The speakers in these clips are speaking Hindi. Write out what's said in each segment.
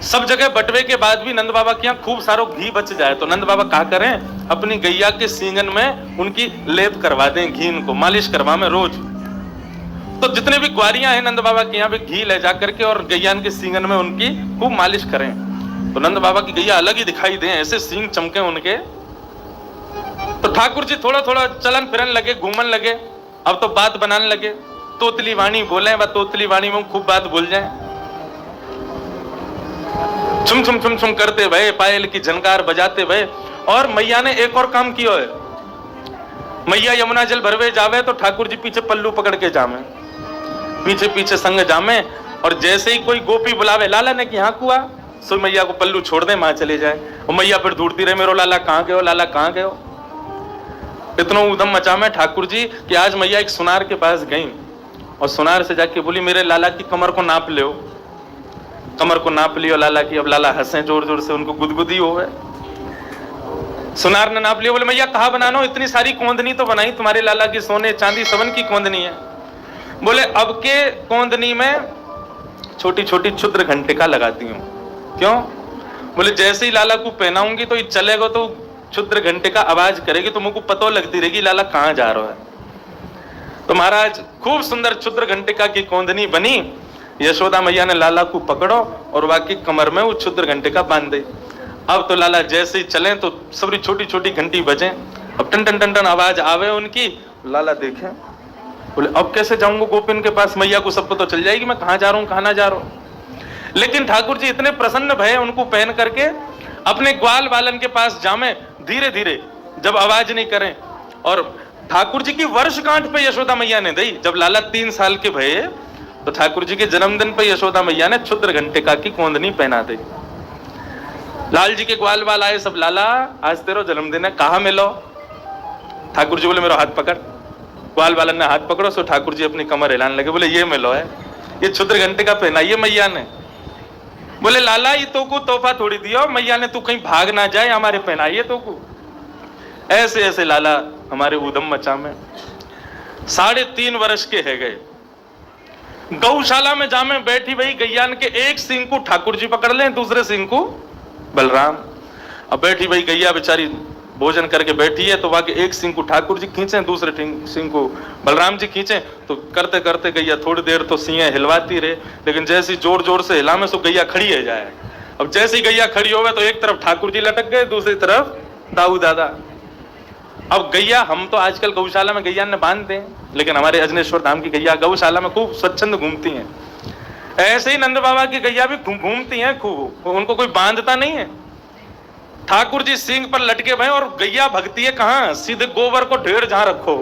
सब जगह बटवे के बाद भी नंद बाबा के यहाँ खूब सारो घी बच जाए तो नंद बाबा क्या करें, अपनी गैया के सींगन में उनकी लेप करवा दें, घी को मालिश करवा में रोज। तो जितने भी ग्वारियां हैं नंद बाबा के यहाँ पे घी ले जा करके और गैया के सींगन में उनकी खूब मालिश करें तो नंद बाबा की गैया अलग ही दिखाई दे, ऐसे सींग चमके उनके। तो ठाकुर जी थोड़ा थोड़ा चलन फिरन लगे, घूमन लगे, अब तो बात बनाने लगे, तोतली वाणी बोले व तोतली वाणी में खूब बात बोल जाए, छुम छुम छुम छुम करते भय, पायल की झनकार बजाते भय। और मैया ने एक और काम किया है, मैया यमुना जल भरवे जावे तो ठाकुर जी पीछे पल्लू पकड़ के जामे, पीछे पीछे संग जामे, और जैसे ही कोई गोपी बुलावे लाला ने कि हाँ कुआ, सो मैया को पल्लू छोड़ दे, मां चले जाए, और मैया फिर ढूंढती रहे, मेरो लाला कहाँ गयो, लाला कहाँ गयो। इतना उधम मचा में ठाकुर जी कि आज मैया एक सुनार के पास गई और सुनार से जाके बोली, मेरे लाला की कमर को नाप लो, कमर को नाप लियो लाला की। अब लाला हंसे जोर जोर से, उनको गुदगुदी हो गए। सुनार ने नाप लिया, बोले मैया कहाँ बनानो, इतनी सारी कोंदनी तो बनाई तुम्हारे लाला की, सोने चांदी सबन की कोंदनी है। बोले अब के कोंदनी में छोटी छोटी क्षुद्र घंटिका लगाती हूँ। क्यों? बोले जैसे ही लाला को पहनाऊंगी तो ये चलेगा तो क्षुद्र घंटिका आवाज करेगी तो मुझको पता लगती रहेगी लाला कहाँ जा रहा है। तो महाराज खूब सुंदर क्षुद्र घंटिका की कोंदनी बनी। यशोदा मैया ने लाला को पकड़ो और वाकई कमर में वो क्षुद्र घंटिका बांध दे। अब तो लाला जैसे ही चले तो सबरी छोटी छोटी घंटी बजे, अब टन टन टन टन आवाज आवे उनकी। लाला देखे, बोले अब कैसे जाऊंगा गोपिन के पास, मैया को सबको तो चल जाएगी मैं कहाँ जा रहा हूँ कहाँ ना जा रहा हूँ। लेकिन ठाकुर जी इतने प्रसन्न भय उनको पहन करके अपने ग्वाल बालन के पास जामे, धीरे धीरे जब आवाज नहीं करें। और ठाकुर जी की वर्षगांठ पे यशोदा मैया ने दी, जब लाला 3 साल के भये तो ठाकुर जी के जन्मदिन पे यशोदा मैया ने क्षुद्र घंटिका की कोंदनी पहना दी। लाल जी के ग्वाल बाल आए सब, लाला आज तेरा जन्मदिन है कहाँ मिलो। ठाकुर जी बोले मेरा हाथ पकड़। ग्वाल बालन ने हाथ पकड़ो, सो ठाकुर जी अपनी कमर हिलाने लगे, बोले ये मिलो है, ये क्षुद्र घंटिका पहनाइए मैया ने। बोले लाला ये तो को तोहफा थोड़ी दियो, मैया ने तू कहीं भाग ना जाए, हमारे पहनाइए तो को। ऐसे ऐसे लाला हमारे उधम मचा में 3.5 वर्ष के है गए। गौशाला में जामे बैठी वही गैयान के एक सिंह को ठाकुर जी पकड़ ले, दूसरे सिंह को बलराम। अब बैठी वही गैया बेचारी भोजन करके बैठी है तो वहां एक सिंह को ठाकुर जी खींचे, दूसरे सिंह को बलराम जी खींचे। तो करते करते गैया थोड़ी देर तो सिंह हिलवाती रहे, लेकिन जैसी जोर जोर से हिला में सो गैया खड़ी है जाए। अब जैसी गैया खड़ी हो गए तो एक तरफ ठाकुर जी लटक गए, दूसरी तरफ दाऊ दादा। अब गैया हम तो आजकल गौशाला में गैया ने बांध दें, लेकिन हमारे अजनेश्वर धाम की गैया गौशाला में खूब स्वच्छंद घूमती हैं। ऐसे ही नंद बाबा की गैया भी घूमती हैं खूब, उनको कोई बांधता नहीं है। ठाकुर जी सिंह पर लटके भय और गैया भगती है कहां, सीधे गोबर को ढेर जहां रखो,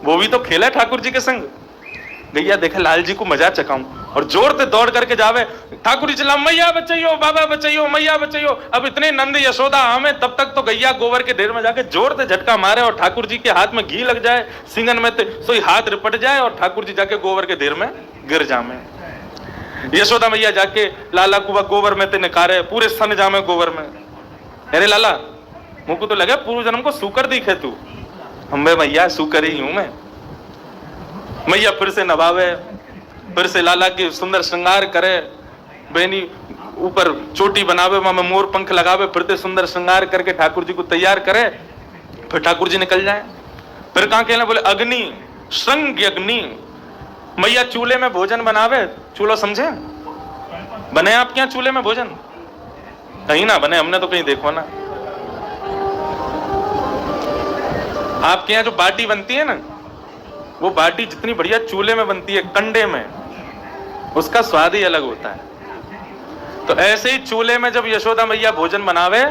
वो भी तो खेला ठाकुर जी के संग। गैया देखा लाल जी को मजा चकाऊं और जोर से दौड़ करके जावे, ठाकुर जी चिल्ला मैया बचाइयो बाबा बचाइयो मैया बचाइयो। अब इतने नंद यशोदा हमें, तब तक तो गैया गोबर के ढेर में जाके जोर से झटका मारे और ठाकुर जी के हाथ में घी लग जाए, सिंगन में सोई हाथ रिपट जाए और ठाकुर जी जाके गोबर के ढेर में गिर जामे। यशोदा मैया जाके लाला को गोबर में ते निकारे, पूरे सन जामे गोबर में। अरे लाला मुझको तो लगा पूर्व जन्म को सूकर दिखे तू। हम मैया सूकर ही हूं मैं। मैया फिर से नभावे, फिर से लाला की सुंदर श्रृंगार करे, बहनी ऊपर चोटी बनावे, वहां मोर पंख लगावे, फिर से सुंदर श्रृंगार करके ठाकुर जी को तैयार करे, फिर ठाकुर जी निकल जाए। फिर कहां कहना, बोले अग्नि श्रृंग अग्नि। मैया चूल्हे में भोजन बनावे, चूल्हा समझे बने आपके यहाँ चूल्हे में भोजन? कहीं ना बने, हमने तो कहीं देखो ना। आपके यहाँ जो बाटी बनती है ना, वो बाटी जितनी बढ़िया चूल्हे में बनती है कंडे में, उसका स्वाद ही अलग होता है। तो ऐसे ही चूल्हे में जब यशोदा मैया भोजन बनावे,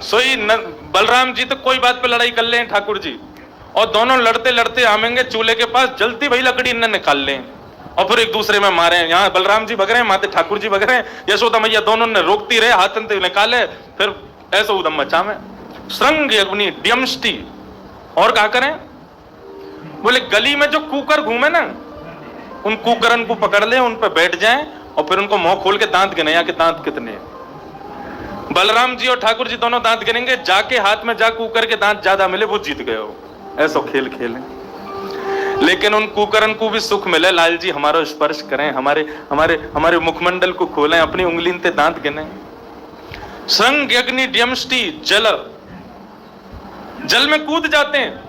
सोई बलराम जी तो कोई बात पे लड़ाई कर ले ठाकुर जी, और दोनों लड़ते लड़ते आमेंगे चूल्हे के पास, जलती भाई लकड़ी इन्हें निकाल लें और फिर एक दूसरे में मारे। यहाँ बलराम जी भग रहे हैं, माते ठाकुर जी भग रहे हैं, यशोदा मैया दोनों ने रोकती रहे, हाथ निकाले, फिर ऐसा उदम मचा में श्रृंग अग्नि ड्यमष्टि। और क्या करें, बोले गली में जो कुकर घूमे ना, उन कुकरन को पकड़ ले, उन पर बैठ जाएं और फिर उनको मुंह खोल के दांत गिने, यहाँ के दांत कितने। बलराम जी और ठाकुर जी दोनों दांत गिनेंगे, जाके हाथ में जा कुकर के दांत ज्यादा मिले वो जीत गए हो। ऐसा खेल खेलें। लेकिन उन कुकर्म को भी सुख मिले, लाल जी हमारा स्पर्श करें, हमारे हमारे हमारे मुखमंडल को खोलें, अपनी उंगली ते दांत गिने। संग अग्नि ड्यमष्टि जल, जल में कूद जाते हैं,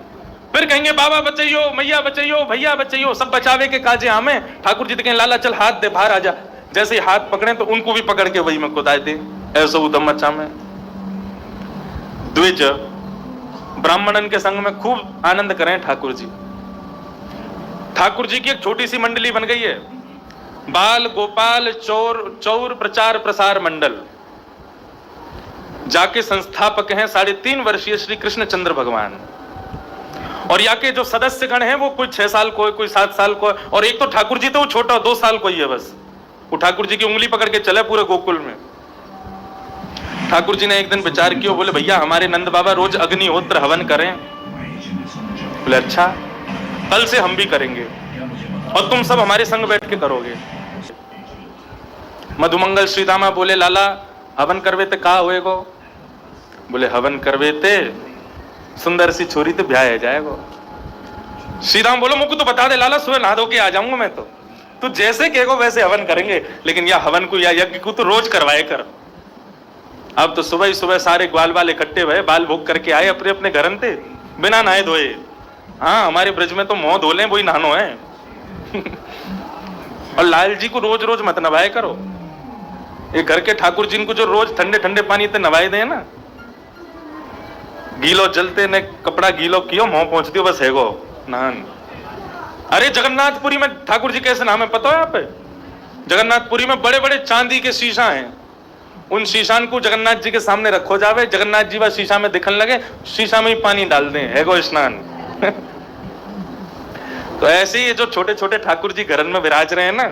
फिर कहेंगे बाबा बचाइयो, मैया बचाइयो, भैया बचाइयो, सब बचावे के काजे हमें। ठाकुर जी तो कहें लाला चल हाथ दे, बाहर आ जा। जैसे ही हाथ पकड़े तो उनको भी पकड़ के वही में कुदाए दे, ऐसा उदम मचा में। द्विज ब्राह्मणन के संग में खूब आनंद करें ठाकुर जी। ठाकुर जी की एक छोटी सी मंडली बन गई है, बाल गोपाल चौर प्रचार प्रसार मंडल। जाके संस्थापक हैं 3.5 वर्षीय श्री कृष्ण चंद्र भगवान, और यहाँ के जो सदस्य गण हैं वो कोई 6 साल को है, कोई 7 साल को है, और एक तो ठाकुर जी तो वो छोटा 2 साल को ही है बस। वो ठाकुर जी की उंगली पकड़ के चले पूरे गोकुल में। ठाकुर जी ने एक दिन विचार किया, बोले भैया हमारे नंद बाबा रोज अग्निहोत्र हवन करें। बोले अच्छा, कल से हम भी करेंगे और तुम सब हमारे संग बैठ के करोगे। मधुमंगल श्रीदामा बोले लाला हवन करवे ते का होएगो? बोले हवन करवे ते सुंदर सी छोरी तो ब्याह है जाएगो। श्रीराम बोलो मुझको तो बता दे लाला, सुबह नहा धो के आ जाऊंगा मैं तो जैसे कहेगो वैसे हवन करेंगे, लेकिन या हवन को या यज्ञ को तो रोज करवाए कर। अब तो सुबह ही सुबह सारे ग्वाल बाल इकट्ठे हुए, बाल भोग करके आए अपने अपने घरन थे बिना नहाए धोए। हाँ हमारे ब्रज में तो मुंह धो लें वही नहानो है। और लाल जी को रोज रोज मत नवाए करो। ये घर के ठाकुर जी को जो रोज ठंडे ठंडे पानी से नवाए दे ना, गीलो जलते ने कपड़ा गीलो कियो मुंह पहुंच दियो बस है गो नहान। अरे जगन्नाथपुरी में ठाकुर जी कैसे नाम है पता है आप? जगन्नाथपुरी में बड़े बड़े चांदी के शीशा हैं, उन शीशान को जगन्नाथ जी के सामने रखो जावे, जगन्नाथ जी वह शीशा में दिखने लगे, शीशा में ही पानी डाल दें, है गो स्नान। तो ऐसे ही जो छोटे छोटे ठाकुर जी घर में विराज रहे हैं ना,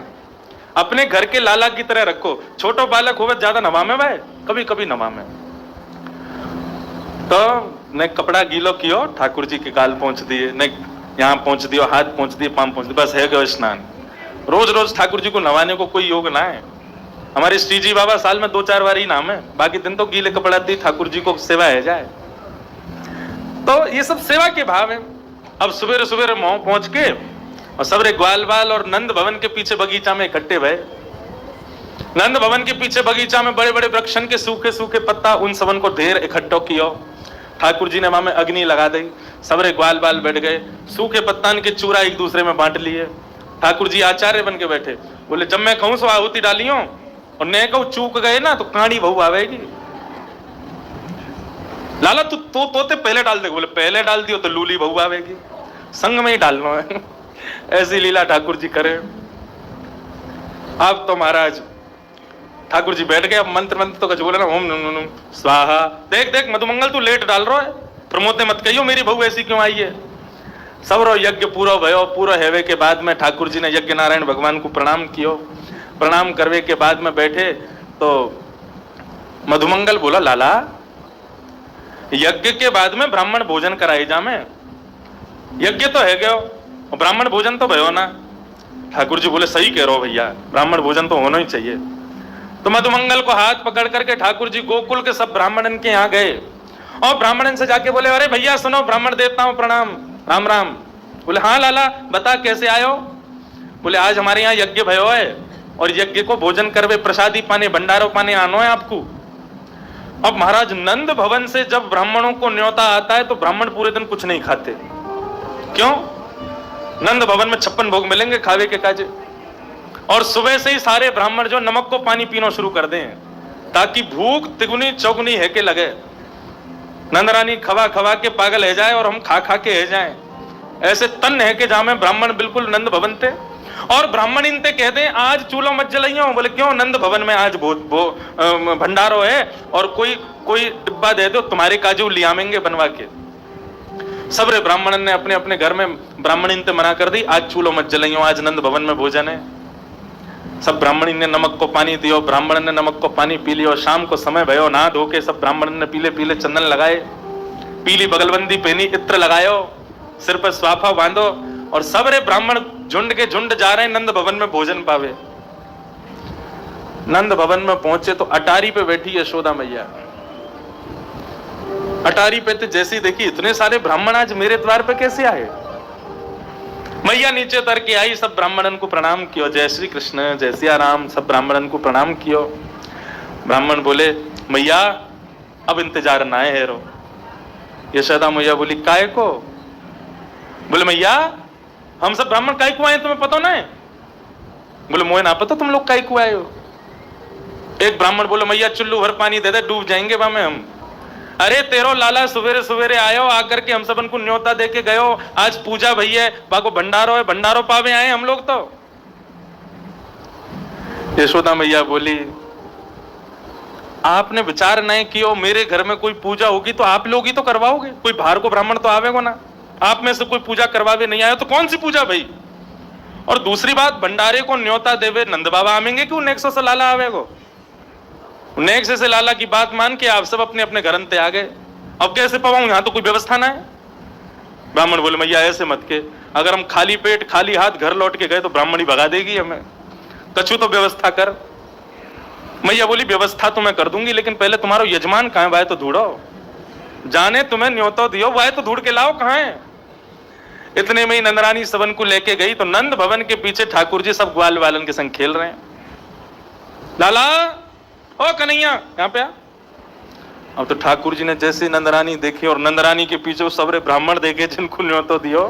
अपने घर के लाला की तरह रखो। छोटो बालक हो ज्यादा नवामे भाई, कभी कभी नवामे। तो न कपड़ा गीलो कियो ठाकुर जी के गाल पहुंच दिए, न यहाँ पहुंच दियो, हाथ पहुंच दिए, पाम पहुंच दिए, बस है गयो स्नान। रोज रोज ठाकुर जी को नवाने को कोई योग ना है। हमारे श्री जी बाबा साल में 2-4 बार ही नाम है, बाकी दिन तो गीले कपड़ा दी ठाकुर जी को सेवा है जाए। तो ये सब सेवा के भाव है। अब सवेरे सवेरे मोह पहुंच के और सबरे ग्वाल बाल और नंद भवन के पीछे बगीचा में इकट्ठे भय। नंद भवन के पीछे बगीचा में बड़े बड़े वृक्षन के सूखे सूखे पत्ता, उन सबन को ढेर इकट्ठो कियो। ठाकुर जी ने वहां में अग्नि लगा दी, सबरे ग्वाल बाल बैठ गए, सूखे पत्तान के चूरा एक दूसरे में बांट लिए। ठाकुर जी आचार्य बन के बैठे, बोले जब मैं कहूं सो आहुति डालियो और न कहूं चूक गए ना तो काणी बहू आवेगी। लाला तू तोते पहले डाल दे। बोले पहले डाल दियो तो लूली बहू आवेगी, संग में ही डालना है। ऐसी लीला ठाकुर जी करे। अब तो महाराज ठाकुर जी बैठ गए, अब मंत्र मंत्र तो कुछ बोले ना, ओम नम स्वाहा। देख देख मधुमंगल तू लेट डाल रहा है, प्रमोद ने मत कहियो मेरी बहू ऐसी क्यों आई है। सबरो यज्ञ पूरा भयो, पूरा हेवे के बाद में ठाकुर जी ने यज्ञ नारायण भगवान को प्रणाम कियो। प्रणाम करवे के बाद में बैठे तो मधुमंगल बोला लाला यज्ञ के बाद में ब्राह्मण भोजन कराई जा में, यज्ञ तो है गयो ब्राह्मण भोजन तो भयो ना। ठाकुर जी बोले सही कह रहे हो भैया, ब्राह्मण भोजन तो होना ही चाहिए। तो मधुमंगल को हाथ पकड़ करके ठाकुर जी गोकुल के सब ब्राह्मणन के यहाँ गए और ब्राह्मणन से जाके बोले अरे भैया सुनो, ब्राह्मण देवताओं प्रणाम, राम राम। बोले हाँ लाला बता कैसे आयो। बोले आज हमारे यहाँ यज्ञ भयो है और यज्ञ को भोजन करवे, प्रसादी पाने, भंडारो पाने आनो है आपको। अब महाराज नंद भवन से जब ब्राह्मणों को न्योता आता है तो ब्राह्मण पूरे दिन कुछ नहीं खाते। क्यों? नंद भवन में 56 भोग मिलेंगे खावे के काजे। और सुबह से ही सारे ब्राह्मण जो नमक को पानी पीना शुरू कर दें ताकि भूख तिगुनी चौगुनी है के लगे। नंदरानी खवा खवा के पागल है जाए और हम खा खा के है जाए, ऐसे तन है के जामे ब्राह्मण बिल्कुल नंद भवन थे। और ब्राह्मण इनते कहते हैं आज चूल्हो मत जलाइयो। बोले क्यों? नंद भवन में आज भंडारो है और कोई डिब्बा दे दो, तुम्हारे काजू लियामेंगे बनवा के। सबरे ब्राह्मण ने अपने अपने घर में ब्राह्मण इनते मना कर दी, आज चूल्हो मत जलाइयो, आज नंद भवन में भोजन है। सब ब्राह्मणी ने नमक को पानी दियो, ब्राह्मण ने नमक को पानी पी लियो। शाम को समय भयो, नहा धो के सब ब्राह्मण ने पीले पीले चंदन लगाए, पीली बगलबंदी पहनी, इत्र लगायो, सिर पर स्वाफा बांधो और सबरे ब्राह्मण झुंड के झुंड जा रहे हैं नंद भवन में भोजन पावे। नंद भवन में पहुंचे तो अटारी पे बैठी यशोदा मैया। अटारी पे तो जैसी देखी इतने सारे ब्राह्मण आज मेरे द्वार पे कैसे आए। मैया नीचे उतर के आई, सब ब्राह्मणन को प्रणाम कियो, जय श्री कृष्ण, जय सिया राम, सब ब्राह्मणन को प्रणाम कियो। ब्राह्मण बोले मैया अब इंतजार ना है रो। यशोदा मैया बोली काय को? बोले मैया हम सब ब्राह्मण काय को आए तुम्हें पता ना है? बोले मोए ना पता तुम लोग काय को आए हो। एक ब्राह्मण बोले मैया चुल्लू भर पानी दे दे, डूब जाएंगे वहां में हम। अरे तेरो लाला सवेरे सवेरे आयो, आकर के हम सबन को न्योता दे के गयो, आज पूजा भैया बाको भंडारो है, भंडारो पावे आए हम लोग। तो यशोदा मैया बोली आपने विचार नहीं किया, मेरे घर में कोई पूजा होगी तो आप लोग ही तो करवाओगे, कोई बाहर को ब्राह्मण तो आवेगो ना। आप में से कोई पूजा करवावे नहीं आया तो कौन सी पूजा भाई? और दूसरी बात, भंडारे को न्योता देवे नंद बाबा आवेंगे क्यों? नेक्सो से लाला आवेगो। नेक्स्ट से लाला की बात मान के आप सब अपने अपने घर अंते आ गए। अब कैसे पवाऊं, यहां तो कोई व्यवस्था ना है। ब्राह्मण बोले मैया ऐसे मत के, अगर हम खाली पेट खाली हाथ घर लौट के गए तो ब्राह्मणी भगा देगी हमें, कछु तो व्यवस्था कर। मैया बोली व्यवस्था तो मैं कर दूंगी, लेकिन पहले तुम्हारा यजमान कहां है, वह तो ढूंढो। जाने तुम्हें न्योता दियो, वह तो ढूंढ के लाओ कहां है। इतने में ही नंदरानी सबन को लेके गई तो नंद भवन के पीछे ठाकुर जी सब ग्वाल वालन के संग खेल रहे हैं। लाला ओ कन्हैया यहाँ पे आ। अब तो ठाकुर जी ने जैसे नंदरानी देखी और नंदरानी के पीछे सबरे ब्राह्मण देखे जिनको न्योता दियो,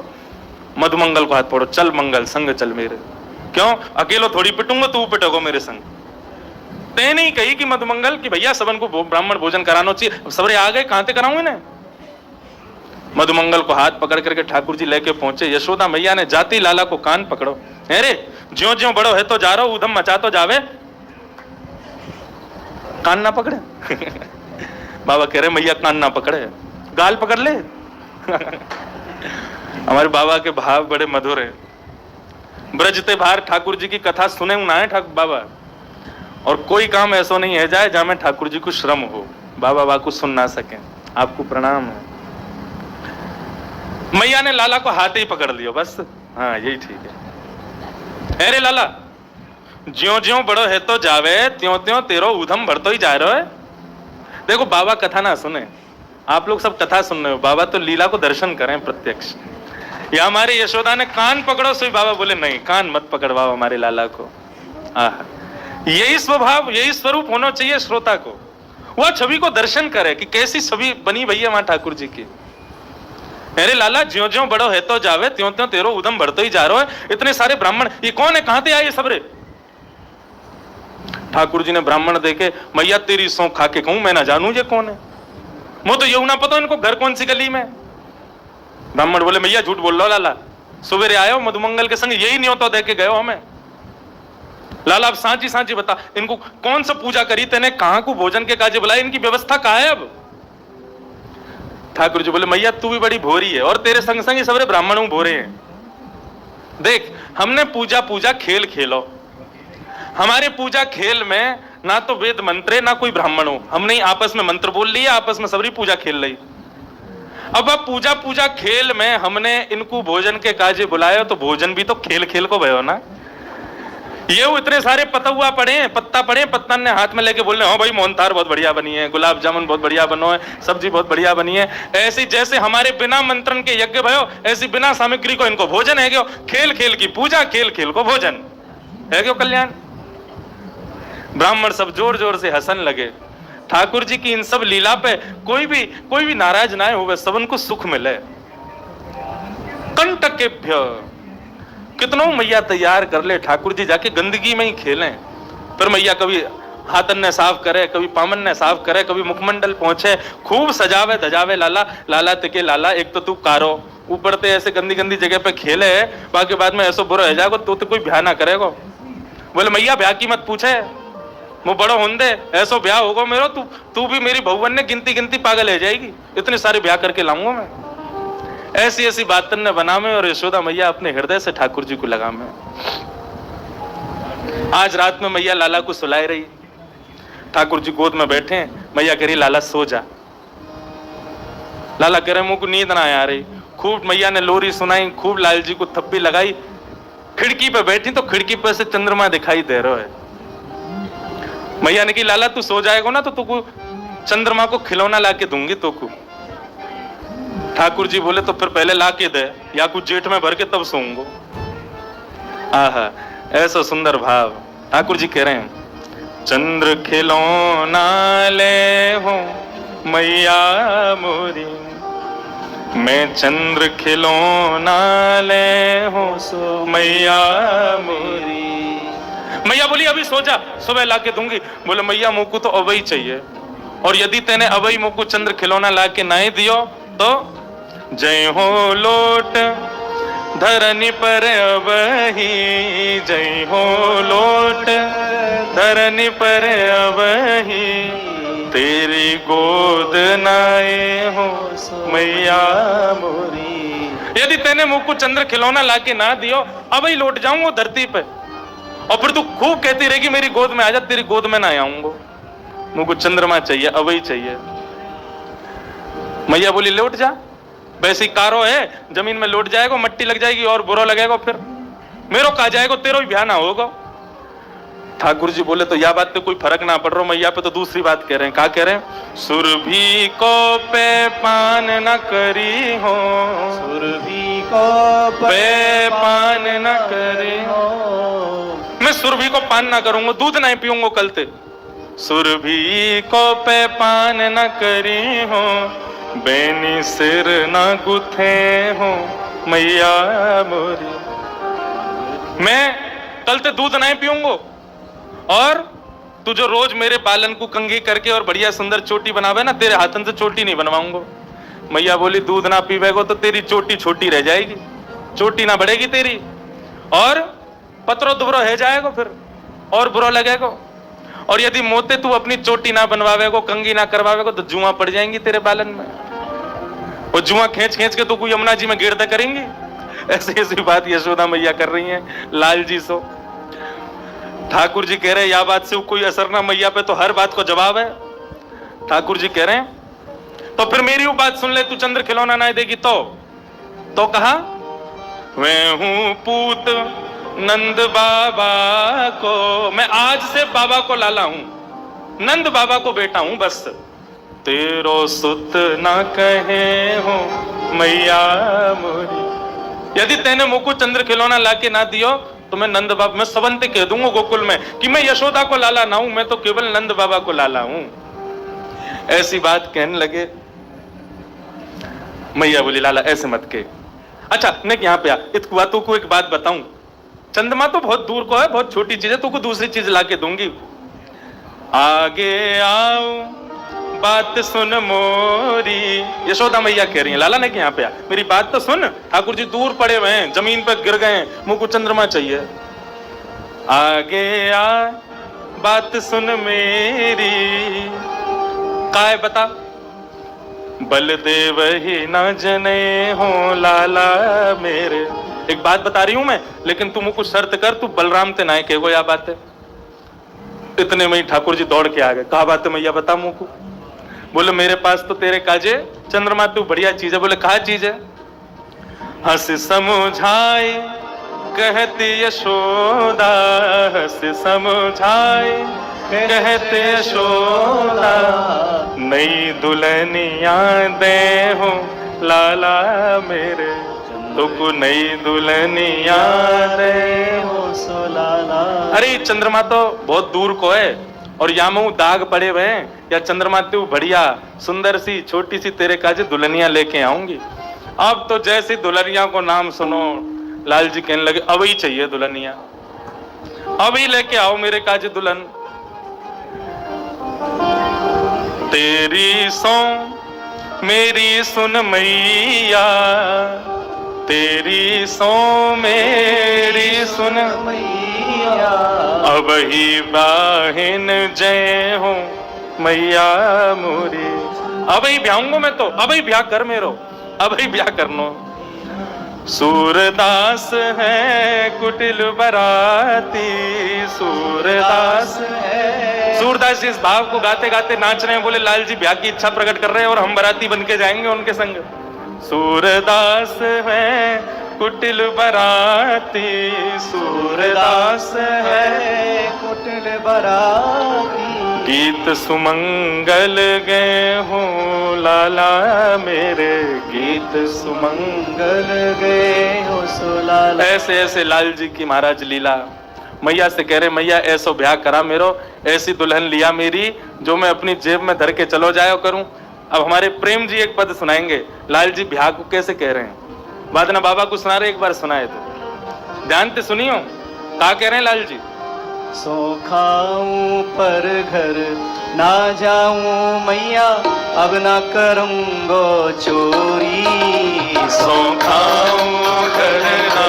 मधुमंगल को हाथ पड़ो, चल मंगल संग चल मेरे। क्यों अकेलो थोड़ी पिटूंगा, तू पिटोगो मेरे संग। ते नहीं कही कि मधुमंगल कि भैया सबन को ब्राह्मण भोजन कराना चाहिए, सबरे आ गए, कहां से कराऊंगे ना। मधुमंगल को हाथ पकड़ करके ठाकुर जी लेके पहुंचे। यशोदा मैया ने जाती लाला को कान पकड़ो, अरे ज्यो ज्यो बड़ो है तो जा रहा उधम मचा तो जावे, कान ना पकड़े। बाबा कह रहे मैया कान ना पकड़े, गाल पकड़ ले। हमारे बाबा के भाव बड़े मधुर है। ब्रजते बाहर ठाकुर जी की कथा सुने ना है ठाकुर बाबा, और कोई काम ऐसा नहीं है जाए जहां में ठाकुर जी को श्रम हो, बाबा बाबा को सुन ना सके। आपको प्रणाम है। मैया ने लाला को हाथ ही पकड़ लियो बस, हाँ यही ठीक है। अरे लाला ज्यो ज्यो बड़ो है तो जावे, त्यों त्यों तेरो उधम बढ़तो ही जा रहा है। देखो बाबा कथा ना सुने, आप लोग सब कथा सुन रहे हो, बाबा तो लीला को दर्शन करें प्रत्यक्ष। या हमारे यशोदा ने कान पकड़ो, सो बाबा बोले नहीं कान मत पकड़वाओ हमारे लाला को। यही स्वभाव यही स्वरूप होना चाहिए श्रोता को, वह छवि को दर्शन करे कि कैसी छवि बनी भैया वहां ठाकुर जी की। अरे लाला ज्यो ज्यो बड़ो है तो जावे, त्यों त्यों तेरो उधम बढ़तो ही जा रहा है। इतने सारे ब्राह्मण, ये कौन है, कहां से आए सबरे? ठाकुर जी ने ब्राह्मण देखे, मैया तेरी सौं खा के कहूं मैं ना जानू ये कौन है, मुझे तो यू ना पता इनको घर कौन सी गली में। ब्राह्मण बोले मैया झूठ बोल लो लाला, सवेरे आयो मधुमंगल के संग यही न्योता दे के गयो हमें। लाला अब सांची सांची बता, इनको कौन सा पूजा करी तेने, कहां को भोजन के काजे बुलाए, इनकी व्यवस्था कहां है अब? ठाकुर जी बोले मैया तू भी बड़ी भोरी है और तेरे संग संग सबरे ब्राह्मणों भोरे हैं। देख हमने पूजा पूजा खेल खेलो, हमारे पूजा खेल में ना तो वेद मंत्रे ना कोई ब्राह्मण हो, हमने आपस में मंत्र बोल लिए, आपस में सबरी पूजा खेल ली। अब पूजा पूजा खेल में हमने इनको भोजन के काजे बुलाया तो भोजन भी तो खेल खेल को भयो ना। ये इतने सारे पतुआ पड़े, पत्ता पड़े, पत्ता ने हाथ में लेके बोल रहे हो भाई मोहनथार बहुत बढ़िया बनी है, गुलाब जामुन बहुत बढ़िया बनो है, सब्जी बहुत बढ़िया बनी है। ऐसी जैसे हमारे बिना मंत्रण के यज्ञ भयो, ऐसी बिना सामग्री को इनको भोजन है क्यों? खेल खेल की पूजा, खेल खेल को भोजन है क्यों? कल्याण। ब्राह्मण सब जोर जोर से हंसन लगे। ठाकुर जी की इन सब लीला पे कोई भी नाराज ना हो, सबन को सुख मिले। कंटकेभ्य कितनों मैया तैयार कर ले, ठाकुर जी जाके गंदगी में ही खेलें। फिर मैया कभी हाथन ने साफ करे, कभी पामन ने साफ करे, कभी मुखमंडल पहुंचे, खूब सजावे धजावे लाला। लाला तिके लाला, एक तो तू कारो ऊपर ते ऐसे गंदी गंदी जगह पे खेले, बाकी बाद में ऐसो बुरा रह जाएगा तो कोई ब्याह ना करेगा। बोले मैया ब्याह की मत पूछे, वो बड़ो होंदे ऐसो ब्याह होगा मेरो, तू भी मेरी बहुवन ने गिनती गिनती पागल हो जाएगी, इतने सारे ब्याह करके लाऊंगा मैं। ऐसी ऐसी बातन ने बना में, और यशोदा मैया अपने हृदय से ठाकुर जी को लगा में। आज रात में मैया लाला को सुलाए रही, ठाकुर जी गोद में बैठे, मैया कह रही लाला सो जा। लाला कह रहे मुझको नींद ना आ रही। खूब मैया ने लोरी सुनाई, खूब लाल जी को थप्पी लगाई। खिड़की पे बैठी तो खिड़की पे से चंद्रमा दिखाई दे रहा है। मैया ने कही लाला तू सो जाएगा ना तो तुको चंद्रमा को खिलौना ला के दूंगी तुको। ठाकुर जी बोले तो फिर पहले ला के दे, या कुछ जेठ में भर के तब सोऊंगा। आहा, ऐसा सुंदर भाव। ठाकुर जी कह रहे हैं, चंद्र खिलौना ले हो मैया मोरी, मैं चंद्र खिलौना ले हो सो मैया मोरी। मैया बोली अभी सो जा, सुबह लाके दूंगी। बोले मैया मुझको तो अवई चाहिए, और यदि तेने अवई मुझको चंद्र खिलौना लाके नहीं दियो तो जय हो लोट धरनी पर अवही, जय हो लोट धरनी पर अवही, तेरी गोद नाए हो मैया मोरी। यदि तेने मुझको चंद्र खिलौना लाके ना दियो, अवई लौट जाऊंगा धरती पे, और फिर तू खूब कहती रहेगी मेरी गोद में आ जा, तेरी गोद में ना आऊंगा, मुझको चंद्रमा चाहिए, अवई चाहिए। मैया बोली लौट जा, वैसी कारो है जमीन में लौट जाएगा, मट्टी लग जाएगी और बुरा लगेगा, फिर मेरो कहा जाएगा, तेरो भी ब्याह ना होगा। ठाकुर जी बोले तो यह बात पे कोई फर्क ना पड़ रहा, मैया पे तो दूसरी बात कह रहे हैं। क्या कह रहे हैं? सुरभि को पे पान न करी हो, सुरभि को पे पान न करी हो, मैं सुरभि को पान ना करूंगा, दूध नहीं पीऊंगा कल ते। सुरभि को पे पान न करी हो, बेनी सिर न गुथे हो मैया मोरी, मैं कल ते दूध नहीं पीऊंगा, और तू जो रोज मेरे बालन को कंघी करके और बढ़िया सुंदर चोटी बनावे ना, तेरे हाथन से चोटी नहीं बनवाऊंगा। मैया बोली दूध ना पीवेगो तो तेरी चोटी छोटी रह जाएगी, चोटी ना बढ़ेगी तेरी, और पत्रो दुबरो है जाएगा, फिर और बुरा लगेगा। और यदि मोते तू अपनी चोटी ना बनवावेगो, कंघी ना करवावेगो, तो जुआ पड़ जाएंगी तेरे बालन में, और जुआ खींच खींच के तू कोई यमुना जी में गिरता करेंगी। ऐसी ऐसी बात यशोदा मैया कर रही हैं लाल जी सो। ठाकुर जी कह रहे हैं यह बात से कोई असर ना, मैया पे तो हर बात को जवाब है। ठाकुर जी कह रहे हैं तो फिर मेरी वो बात सुन ले, तू चंद्र खिलौना ना देगी तो कहा मैं हूं पूत नंद बाबा को, मैं आज से बाबा को लाला हूं, नंद बाबा को बेटा हूं, बस तेरो सुत ना कहे हो मैया मोरी। यदि तेने मुझको चंद्र खिलौना लाके ना दियो तो मैं नंद बाबा, मैं सबंते कह दूंगा गोकुल में कि मैं यशोदा को लाला ना हूं, मैं तो केवल नंद बाबा को लाला हूं। ऐसी बात कहने लगे। मैया बोली लाला ऐसे मत के। अच्छा मैं यहाँ पे आ, इतकुआ तू को एक बात बताऊं, चंद्रमा तो बहुत दूर को है, बहुत छोटी चीज है, तू को दूसरी चीज लाके दूंगी। आगे आओ बात सुन मोरी, यशोदा मैया कह रही है लाला ने कि यहाँ पे आ, मेरी बात तो सुन, ठाकुर जी दूर पड़े हुए हैं, जमीन पर गिर गए हैं, मुझको चंद्रमा चाहिए। आगे आ बात सुन मेरी, काय बता, बलदेव ही ना जने हो लाला मेरे। एक बात बता रही हूं मैं, लेकिन तू मुझको शर्त कर, तू बलराम ते ना कहो या बात है। इतने में ही ठाकुर जी दौड़ के आ गए। कहा बात है मैया बता मुझको। बोले मेरे पास तो तेरे काजे चंद्रमा तू बढ़िया चीज है। बोले कहा चीज है? हंस समझाए कहती यशोदा, हंस समझाए कहते यशोदा, नई दुल्हनिया दे हो लाला मेरे, तुको नई दुल्हनिया दे हो सो लाला। अरे चंद्रमा तो बहुत दूर को है, और यामू दाग पड़े हुए हैं, या चंद्रमा तू बढ़िया सुंदर सी छोटी सी तेरे काजे दुल्हनिया लेके आऊंगी। अब तो जैसी दुल्हनिया को नाम सुनो, लाल जी कहने लगे अब ही चाहिए दुल्हनिया, अब ही लेके आओ मेरे काजे दुल्हन। तेरी सो मेरी सुन मैया, तेरी सो मेरी सुन मैया, अब ही बाहिन जय हो मैया मोरी। अब ही ब्याहूंगा मैं तो, अब ही ब्याह कर मेरो, अब ही ब्याह करनो। सूरदास है कुटिल बराती, सूरदास है। सूरदास जी इस भाव को गाते गाते नाच रहे हैं। बोले लाल जी ब्याह की इच्छा प्रकट कर रहे हैं और हम बराती बन के जाएंगे उनके संग। सूरदास है कुटिल बराती, सूरदास है कुटिल बराती, गीत सुमंगल गए हो लाला मेरे, गीत सुमंगल गए हो सुलाला। ऐसे ऐसे लाल जी की महाराज लीला। मैया से कह रहे मैया ऐसो ब्याह करा मेरो, ऐसी दुल्हन लिया मेरी जो मैं अपनी जेब में धर के चलो जाया करूं। अब हमारे प्रेम जी एक पद सुनाएंगे, लाल जी ब्याह को कैसे कह रहे हैं। वादना बाबा को सुना रहे, एक बार सुनाए तो ध्यान से सुनियो क्या कह रहे हैं लाल जी। सो खाऊं पर घर ना जाऊं मैया, अब ना करूंगो चोरी। सो खाऊं घर ना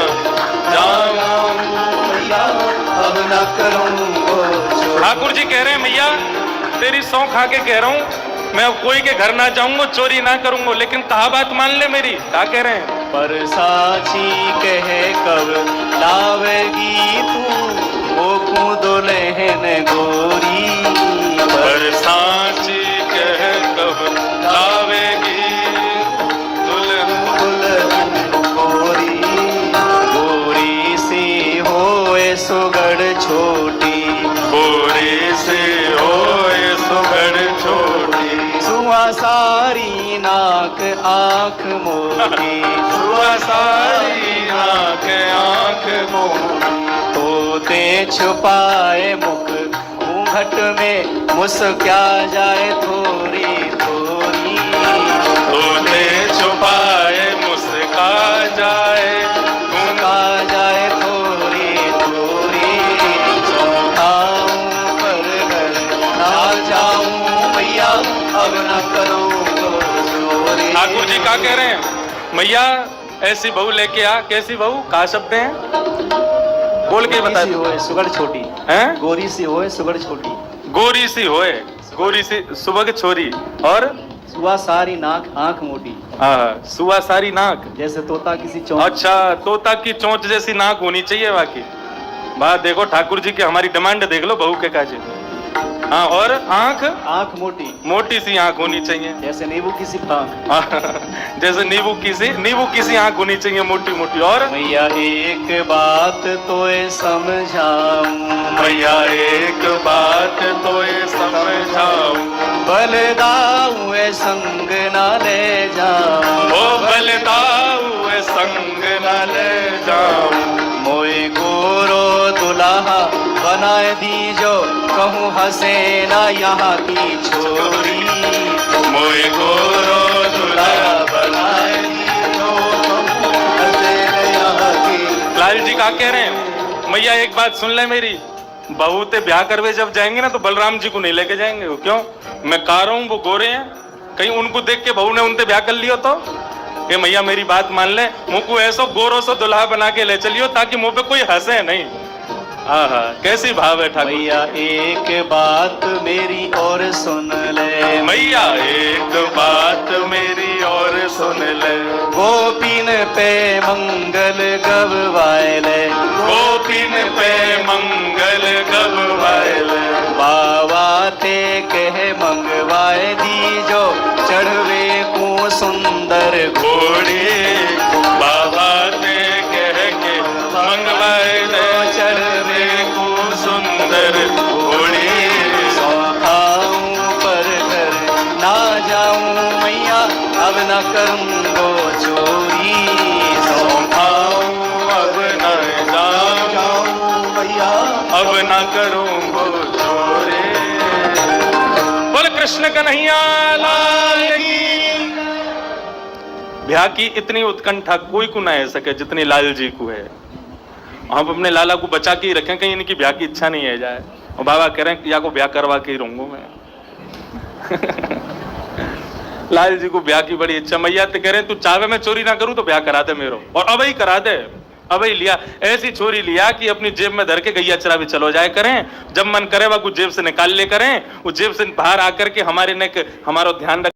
जाऊं मैया, अब ना करूंगो चोरी। ठाकुर जी कह रहे हैं मैया तेरी सौ खा के कह रहा हूं, मैं अब कोई के घर ना जाऊंगा, चोरी ना करूंगा, लेकिन कहा बात मान ले मेरी। क्या कह रहे हैं। पर साची कहे कब लावेगी तू, वो को दुल्हन गोरी। पर साची कहे कब लावेगी दुल्हन गोरी। गोरी सी होए सुगड़ छोटी, गोरी से होए सुगड़ छोटी। सुआ सारी नाक आंख मोटी, सुआ सारी नाक आंख मोटी। तोते छुपाए मुख घूंघट में, मुस्क्या जाए थोड़ी थोड़ी। तोते छुपाए मुस्का जाए, मुस्का जाए थोड़ी थोड़ी। खाऊं पर घर ना जाऊं मैया, अब ना करूंगो चोरी। ठाकुर जी क्या कह रहे हैं। मैया ऐसी बहू लेके आ। कैसी बहू, का शब्द है बोल के बता। गोरी सी होए सुगड़ छोटी, हैं? गोरी सी होए सुगड़ छोटी। गोरी सी होए, गोरी सी सुबह छोरी, और सुआ सारी नाक आंख मोटी। सुआ सारी नाक, जैसे तोता किसी चौंक। अच्छा तोता की चोंच जैसी नाक होनी चाहिए बाकी। बात देखो ठाकुर जी की, हमारी डिमांड देख लो बहू के काजे। हाँ, और आंख, आंख मोटी, मोटी सी आंख होनी चाहिए। जैसे नींबू की सी आंख। जैसे नींबू की सी आंख होनी चाहिए, मोटी मोटी। और मैया एक बात तो समझाऊं, मैया एक बात तो समझाऊं, बलदाऊ संग ना ले जाऊं। ओ बलदाऊ संग न ले जाऊं। मोए गोरो दुल्हा बनाए दीजो, कहूँ हंसे ना यहाँ की छोरी। मोए गोरो दुल्हा बनाए दीजो, कहूँ हंसे ना यहाँ की। लाल जी क्या कह रहे हैं। मैया एक बात सुन ले मेरी, बहू ते ब्याह करवे जब जाएंगे ना तो बलराम जी को नहीं लेके जाएंगे। वो क्यों, मैं कह रहा हूँ वो गोरे हैं, कहीं उनको देख के बहू ने उनसे ब्याह कर लियो तो। ये मैया मेरी बात मान ले, मुँह को ऐसो गोरो सो दुल्हा बना के ले चलियो ताकि मुंह पे कोई हंसे नहीं। हाँ, कैसी भाव है ठाकुर। मैया एक बात मेरी और सुन ले, मैया एक बात मेरी और सुन ले। गोपीन पे मंगल गवाए ले, गोपीन पे मंगल गवाए ले। बाबा ते कह मंगवाए दीजो, चढ़वे को सुंदर घोड़ी। बाबा ने कह के मंगवाए ले, चढ़वे को सुंदर घोड़ी। सो खाऊं पर घर ना जाऊं मैया, अब न करूंगो चोरी। सो खाऊं अब न जाऊं मैया, अब न करूंगो चोरी। बोल कृष्ण कन्हैया लाल की। ब्याह की इतनी उत्कंठा कोई को ना है सके जितनी लाल जी को है। हम अपने लाला को बचा के ही रखें, कहीं इनकी ब्याह की इच्छा नहीं है जाए। और बाबा कह रहे हैं कि या को ब्याह करवा के ही रहूंगा मैं। लाल जी को ब्याह की बड़ी इच्छा। मैया तो कह रहे तू चावे मैं चोरी ना करूं तो ब्याह करा दे मेरो, और अब ही करा दे। अब ही लिया, ऐसी छोरी लिया कि अपनी जेब में धर के गैया चरा भी चलो जाए करें, जब मन करे वह कुछ जेब से निकाल ले करें, वो जेब से बाहर आकर के हमारे ने हमारा ध्यान रख